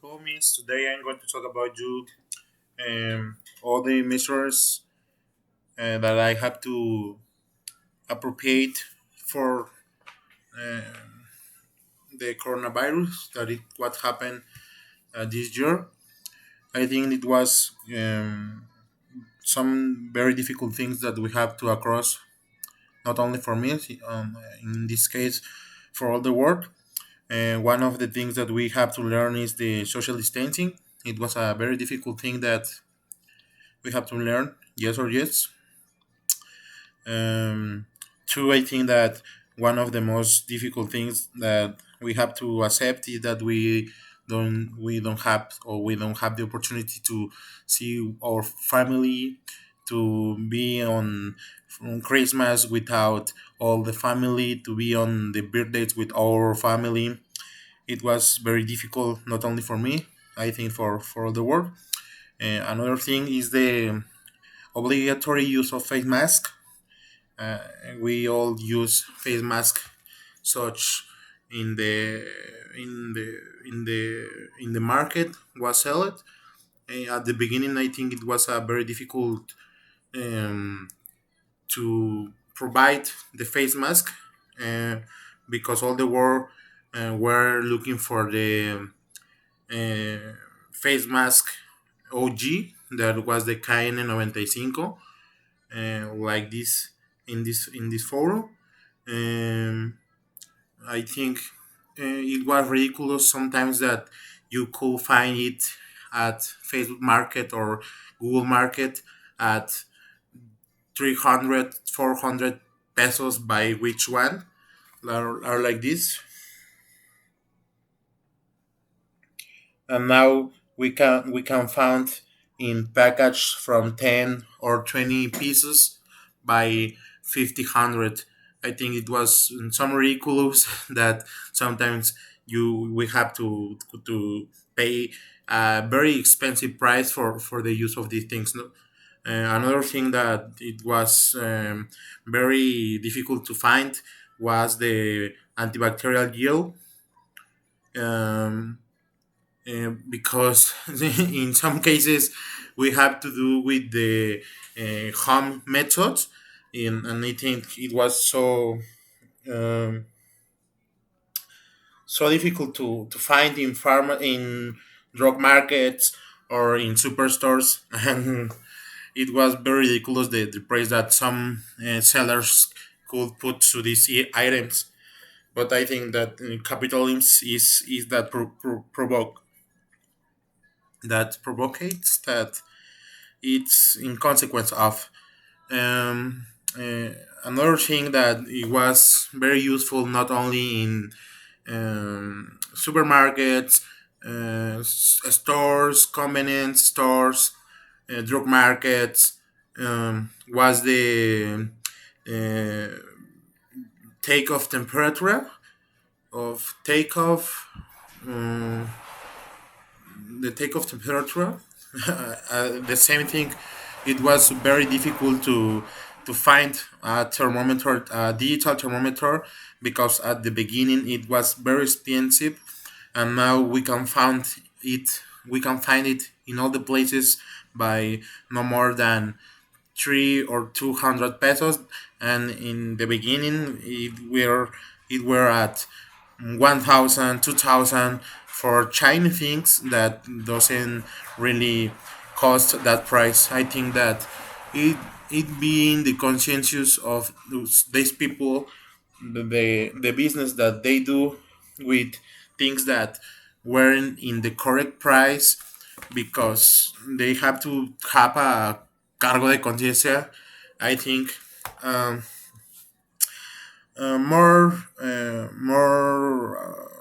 homies. Today I'm going to talk about you all the measures that I have to appropriate for uh, the coronavirus. That it what happened this year. I think it was some very difficult things that we have to across. Not only for me, in this case, for all the world. And one of the things that we have to learn is the social distancing. It was a very difficult thing that we have to learn, yes or yes. Um, Two, I think that one of the most difficult things that we have to accept is that we don't have or we don't have the opportunity to see our family, to be on Christmas without all the family, to be on the birthdays with our family. It was very difficult, not only for me, I think for the world. Another thing is the obligatory use of face mask. Uh, we all use face mask, such in the in the in the in the market was sold. At the beginning, I think it was a very difficult um, to provide the face mask uh, because all the world were looking for the uh, face mask OG that was the KN95 like this in this forum. Um, I think it was ridiculous sometimes that you could find it at Facebook Market or Google Market at 300, 400 pesos by which one are like this. And now we can find in package from 10 or 20 pieces by 50 100. I think it was some ridiculous that sometimes you we have to pay a very expensive price for the use of these things, no? Another thing that it was very difficult to find was the antibacterial gel. um, because in some cases we have to do with the home methods, and I think it was um, so difficult to find in drug markets or in superstores and it was very ridiculous the price that some sellers could put to these items. But I think that capitalism is that provocates that it's in consequence of. Um, uh, Another thing that it was very useful not only in supermarkets, stores, convenience stores, drug markets, was the uh, take of temperature of takeoff. Um, the takeoff temperature. The same thing. It was very difficult to find a thermometer, a digital thermometer, because at the beginning it was very expensive, and now it. We can find it in all the places by no more than 3 or 200 pesos, and in the beginning it were at 1,000, 2,000 for China things that doesn't really cost that price. I think that it it being the conscientious of these people, the business that they do with things that weren't in the correct price, because they have to have a cargo de conciencia. I think um, more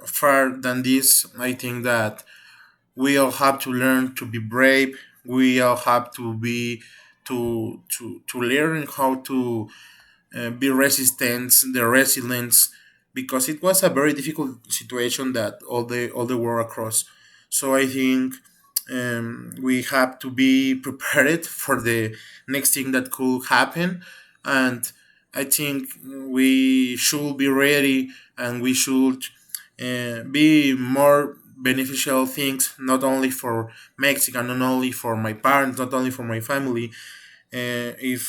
far than this. I think that we all have to learn to be brave. We all have to be to learn how to be resistant, the resilience, because it was a very difficult situation that all the world across. So I think we have to be prepared for the next thing that could happen, and I think we should be ready, and we should be more beneficial things, not only for Mexican, not only for my parents, not only for my family, if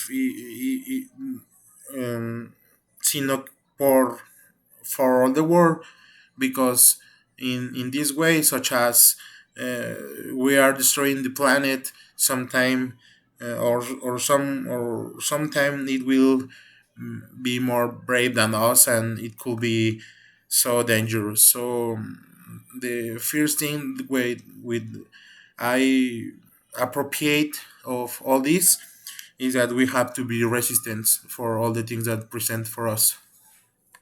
sino for all the world, because in this way, such as uh, we are destroying the planet sometime, or sometime it will be more brave than us, and it could be so dangerous. So the first thing with I appropriate of all this is that we have to be resistant for all the things that present for us.